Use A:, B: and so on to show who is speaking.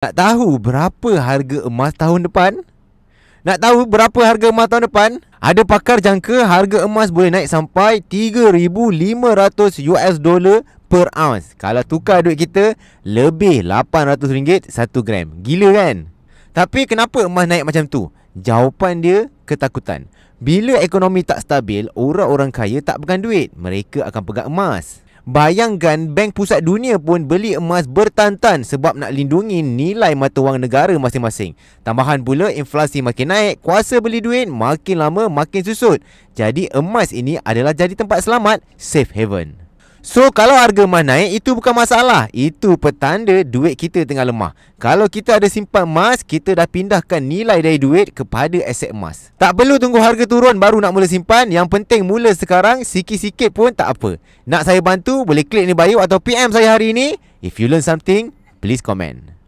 A: Nak tahu berapa harga emas tahun depan? Nak tahu berapa harga emas tahun depan? Ada pakar jangka harga emas boleh naik sampai 3,500 US dollar per ounce. Kalau tukar duit kita, lebih RM800 1 gram. Gila kan? Tapi kenapa emas naik macam tu? Jawapan dia, ketakutan. Bila ekonomi tak stabil, orang-orang kaya tak pegang duit. Mereka akan pegang emas. Bayangkan Bank Pusat Dunia pun beli emas bertantan sebab nak lindungi nilai mata wang negara masing-masing. Tambahan pula inflasi makin naik, kuasa beli duit makin lama makin susut. Jadi emas ini adalah jadi tempat selamat, safe haven. So kalau harga emas naik, itu bukan masalah. Itu petanda duit kita tengah lemah. Kalau kita ada simpan emas, kita dah pindahkan nilai dari duit kepada aset emas. Tak perlu tunggu harga turun baru nak mula simpan. Yang penting mula sekarang, sikit-sikit pun tak apa. Nak saya bantu, boleh klik ni bio atau PM saya hari ini. If you learn something, please comment.